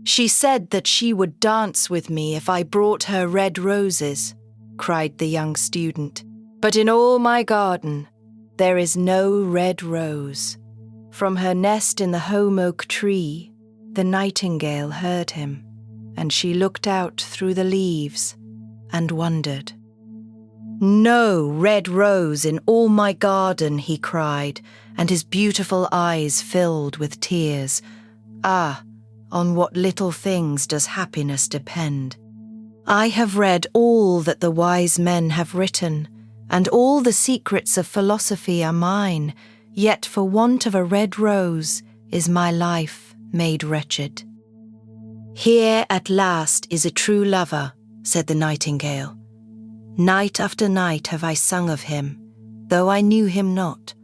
"She said that she would dance with me if I brought her red roses," cried the young student. "But in all my garden, there is no red rose." From her nest in the home oak tree, the nightingale heard him, and she looked out through the leaves and wondered. "No red rose in all my garden," he cried, and his beautiful eyes filled with tears. "Ah, on what little things does happiness depend! I have read all that the wise men have written, and all the secrets of philosophy are mine, yet for want of a red rose is my life made wretched." "Here at last is a true lover," said the nightingale. "Night after night have I sung of him, though I knew him not.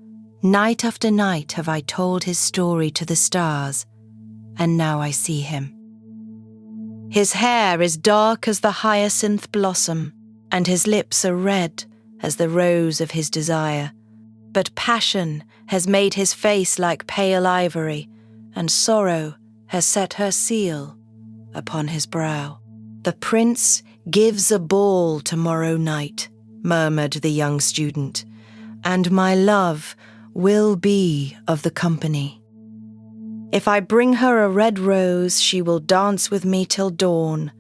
Night after night have I told his story to the stars, and now I see him. His hair is dark as the hyacinth blossom, and his lips are red as the rose of his desire. But passion has made his face like pale ivory, and sorrow has set her seal upon his brow." "The prince gives a ball tomorrow night," murmured the young student, "and my love will be of the company. If I bring her a red rose, she will dance with me till dawn.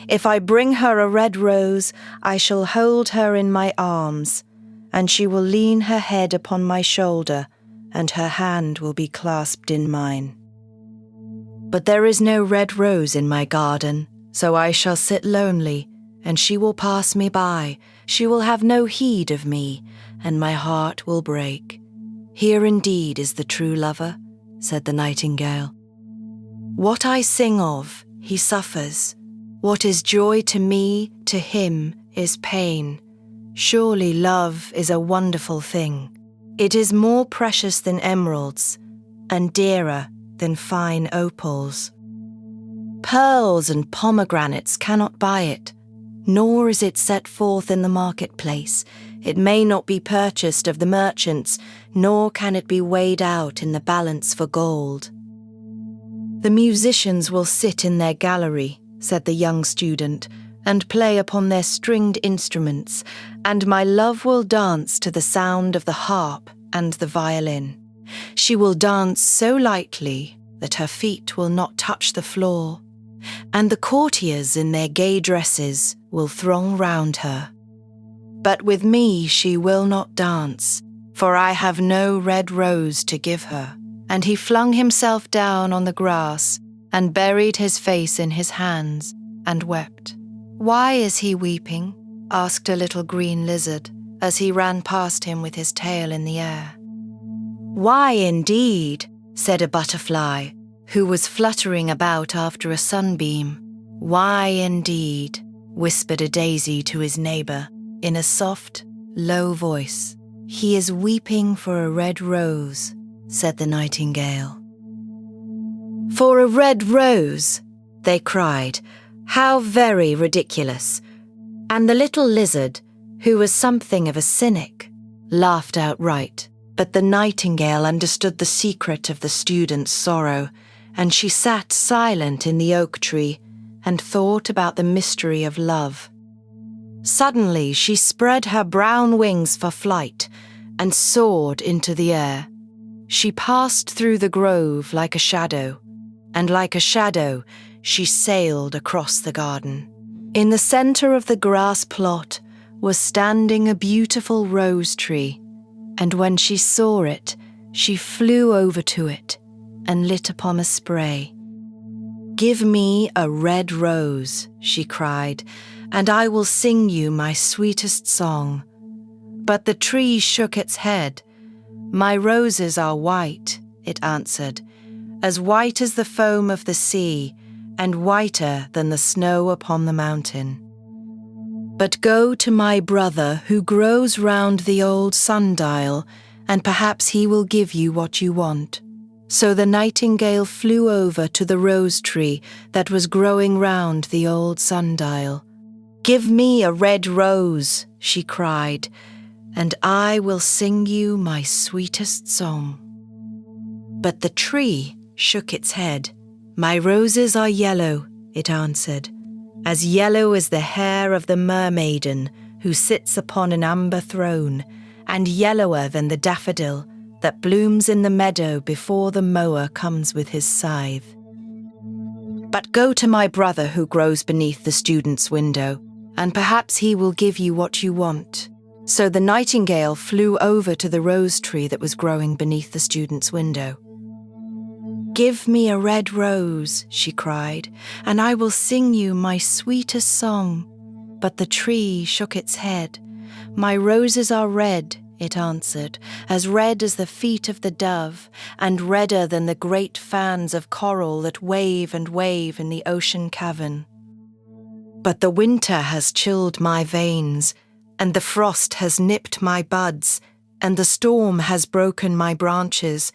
If I bring her a red rose, I shall hold her in my arms, and she will lean her head upon my shoulder, and her hand will be clasped in mine. But there is no red rose in my garden, so I shall sit lonely, and she will pass me by. She will have no heed of me, and my heart will break. Here indeed is the true lover," said the nightingale. "What I sing of, he suffers. What is joy to me, to him is pain. Surely love is a wonderful thing. It is more precious than emeralds, and dearer than fine opals. Pearls and pomegranates cannot buy it, nor is it set forth in the marketplace. It may not be purchased of the merchants, nor can it be weighed out in the balance for gold." "The musicians will sit in their gallery," said the young student, "and play upon their stringed instruments, and my love will dance to the sound of the harp and the violin. She will dance so lightly that her feet will not touch the floor, and the courtiers in their gay dresses will throng round her. But with me she will not dance, for I have no red rose to give her." And he flung himself down on the grass and buried his face in his hands and wept. "Why is he weeping?" asked a little green lizard as he ran past him with his tail in the air. "Why indeed?" said a butterfly, who was fluttering about after a sunbeam. "Why indeed?" whispered a daisy to his neighbour in a soft, low voice. "He is weeping for a red rose," said the nightingale. "For a red rose!" they cried. "How very ridiculous!" And the little lizard, who was something of a cynic, laughed outright. But the nightingale understood the secret of the student's sorrow, and she sat silent in the oak tree and thought about the mystery of love. Suddenly she spread her brown wings for flight and soared into the air. She passed through the grove like a shadow, and like a shadow she sailed across the garden. In the center of the grass plot was standing a beautiful rose tree, and when she saw it, she flew over to it and lit upon a spray. "Give me a red rose," she cried, "and I will sing you my sweetest song." But the tree shook its head. "My roses are white," it answered, "as white as the foam of the sea, and whiter than the snow upon the mountain. But go to my brother who grows round the old sundial, and perhaps he will give you what you want." So the nightingale flew over to the rose tree that was growing round the old sundial. "Give me a red rose," she cried, "and I will sing you my sweetest song." But the tree shook its head. My roses are yellow, it answered, as yellow as the hair of the mermaiden who sits upon an amber throne, and yellower than the daffodil that blooms in the meadow before the mower comes with his scythe. But go to my brother who grows beneath the student's window, and perhaps he will give you what you want. So the nightingale flew over to the rose tree that was growing beneath the student's window. Give me a red rose, she cried, and I will sing you my sweetest song. But the tree shook its head. My roses are red, it answered, as red as the feet of the dove, and redder than the great fans of coral that wave and wave in the ocean cavern. But the winter has chilled my veins, and the frost has nipped my buds, and the storm has broken my branches,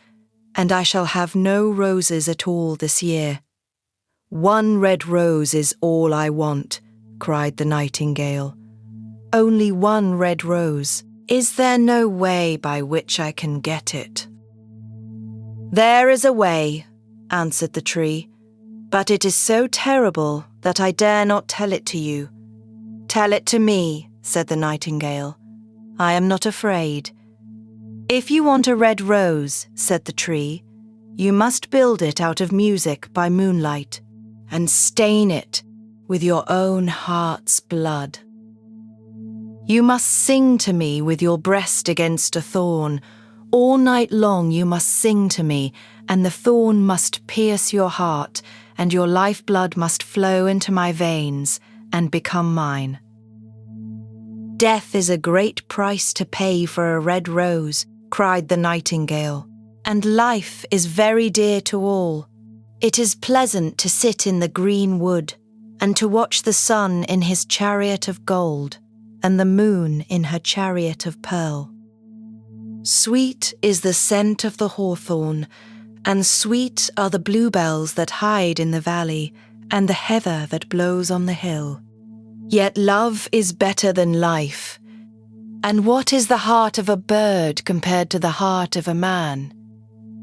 and I shall have no roses at all this year. One red rose is all I want, cried the nightingale. Only one red rose. Is there no way by which I can get it? There is a way, answered the tree, but it is so terrible that I dare not tell it to you. Tell it to me, said the nightingale. I am not afraid. If you want a red rose, said the tree, you must build it out of music by moonlight, and stain it with your own heart's blood. You must sing to me with your breast against a thorn. All night long you must sing to me, and the thorn must pierce your heart, and your lifeblood must flow into my veins and become mine. Death is a great price to pay for a red rose, cried the nightingale, and life is very dear to all. It is pleasant to sit in the green wood, and to watch the sun in his chariot of gold, and the moon in her chariot of pearl. Sweet is the scent of the hawthorn, and sweet are the bluebells that hide in the valley, and the heather that blows on the hill. Yet love is better than life. And what is the heart of a bird compared to the heart of a man?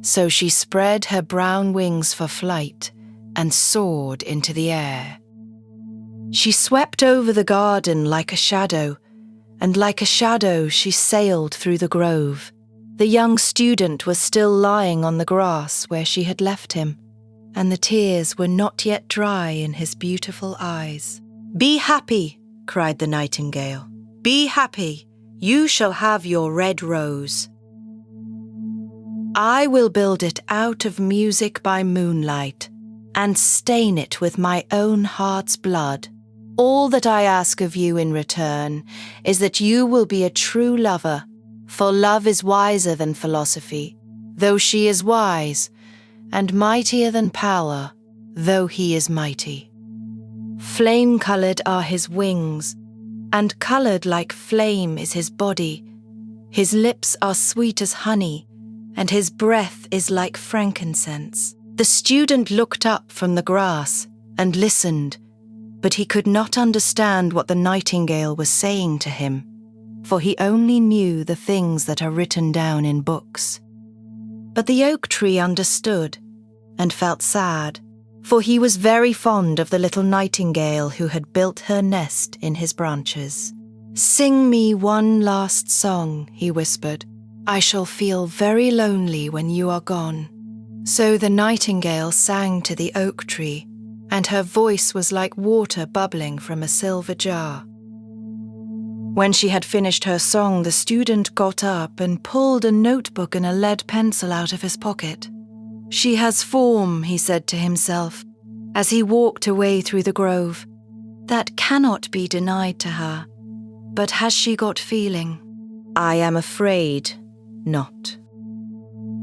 So she spread her brown wings for flight, and soared into the air. She swept over the garden like a shadow, and like a shadow she sailed through the grove. The young student was still lying on the grass where she had left him, and the tears were not yet dry in his beautiful eyes. Be happy, cried the nightingale. Be happy, you shall have your red rose. I will build it out of music by moonlight, and stain it with my own heart's blood. All that I ask of you in return is that you will be a true lover, for love is wiser than philosophy, though she is wise, and mightier than power, though he is mighty. Flame-coloured are his wings, and coloured like flame is his body. His lips are sweet as honey, and his breath is like frankincense. The student looked up from the grass and listened, but he could not understand what the nightingale was saying to him, for he only knew the things that are written down in books. But the oak tree understood and felt sad, for he was very fond of the little nightingale who had built her nest in his branches. Sing me one last song, he whispered. I shall feel very lonely when you are gone. So the nightingale sang to the oak tree, and her voice was like water bubbling from a silver jar. When she had finished her song, the student got up and pulled a notebook and a lead pencil out of his pocket. She has form, he said to himself, as he walked away through the grove. That cannot be denied to her. But has she got feeling? I am afraid not.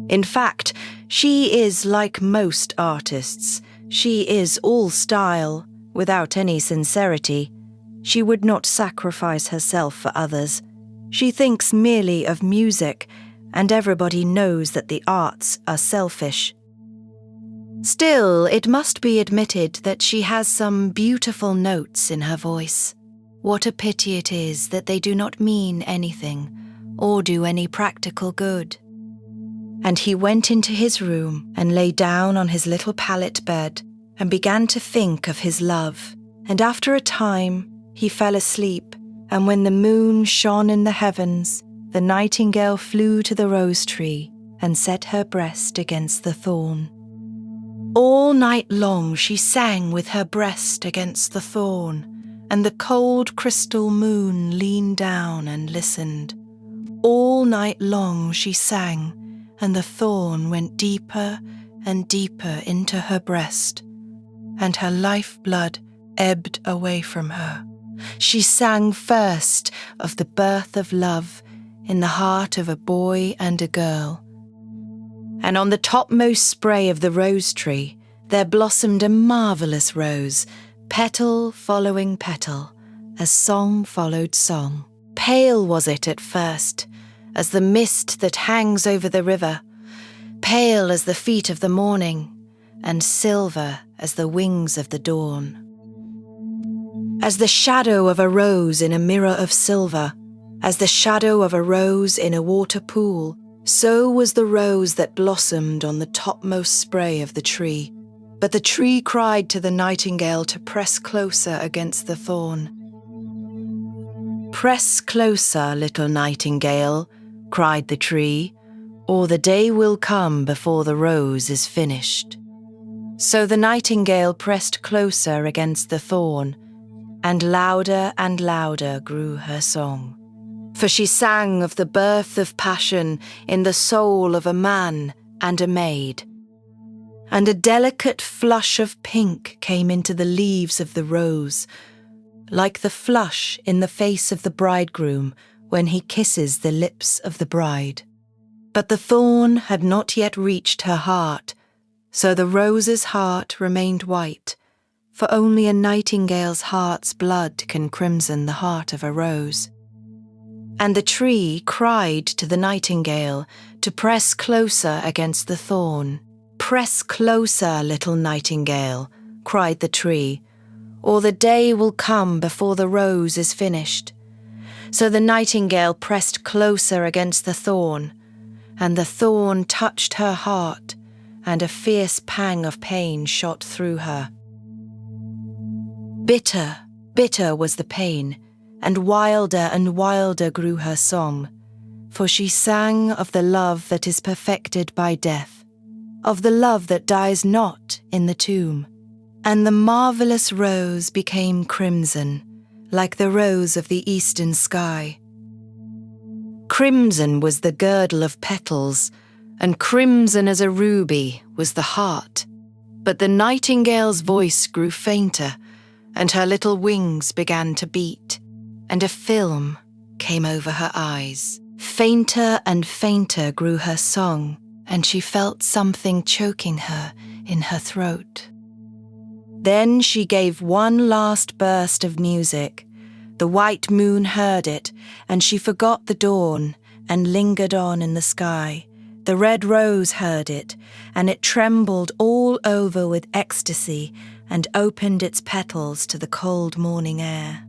In fact, she is like most artists. She is all style, without any sincerity. She would not sacrifice herself for others. She thinks merely of music, and everybody knows that the arts are selfish. Still, it must be admitted that she has some beautiful notes in her voice. What a pity it is that they do not mean anything, or do any practical good. And he went into his room and lay down on his little pallet bed and began to think of his love. And after a time, he fell asleep, and when the moon shone in the heavens, the nightingale flew to the rose tree and set her breast against the thorn. All night long she sang with her breast against the thorn, and the cold crystal moon leaned down and listened. All night long she sang, and the thorn went deeper and deeper into her breast, and her lifeblood ebbed away from her. She sang first of the birth of love in the heart of a boy and a girl. And on the topmost spray of the rose tree there blossomed a marvellous rose, petal following petal, as song followed song. Pale was it at first, as the mist that hangs over the river, pale as the feet of the morning, and silver as the wings of the dawn. As the shadow of a rose in a mirror of silver, as the shadow of a rose in a water pool, so was the rose that blossomed on the topmost spray of the tree. But the tree cried to the nightingale to press closer against the thorn. "Press closer, little nightingale," cried the tree, "or the day will come before the rose is finished." So the nightingale pressed closer against the thorn, and louder grew her song. For she sang of the birth of passion in the soul of a man and a maid. And a delicate flush of pink came into the leaves of the rose, like the flush in the face of the bridegroom when he kisses the lips of the bride. But the thorn had not yet reached her heart, so the rose's heart remained white, for only a nightingale's heart's blood can crimson the heart of a rose. And the tree cried to the nightingale to press closer against the thorn. "Press closer, little nightingale," cried the tree, "or the day will come before the rose is finished." So the nightingale pressed closer against the thorn, and the thorn touched her heart, and a fierce pang of pain shot through her. Bitter, bitter was the pain, and wilder grew her song, for she sang of the love that is perfected by death, of the love that dies not in the tomb. And the marvellous rose became crimson, like the rose of the eastern sky. Crimson was the girdle of petals, and crimson as a ruby was the heart. But the nightingale's voice grew fainter, and her little wings began to beat, and a film came over her eyes. Fainter and fainter grew her song, and she felt something choking her in her throat. Then she gave one last burst of music. The white moon heard it, and she forgot the dawn and lingered on in the sky. The red rose heard it, and it trembled all over with ecstasy and opened its petals to the cold morning air.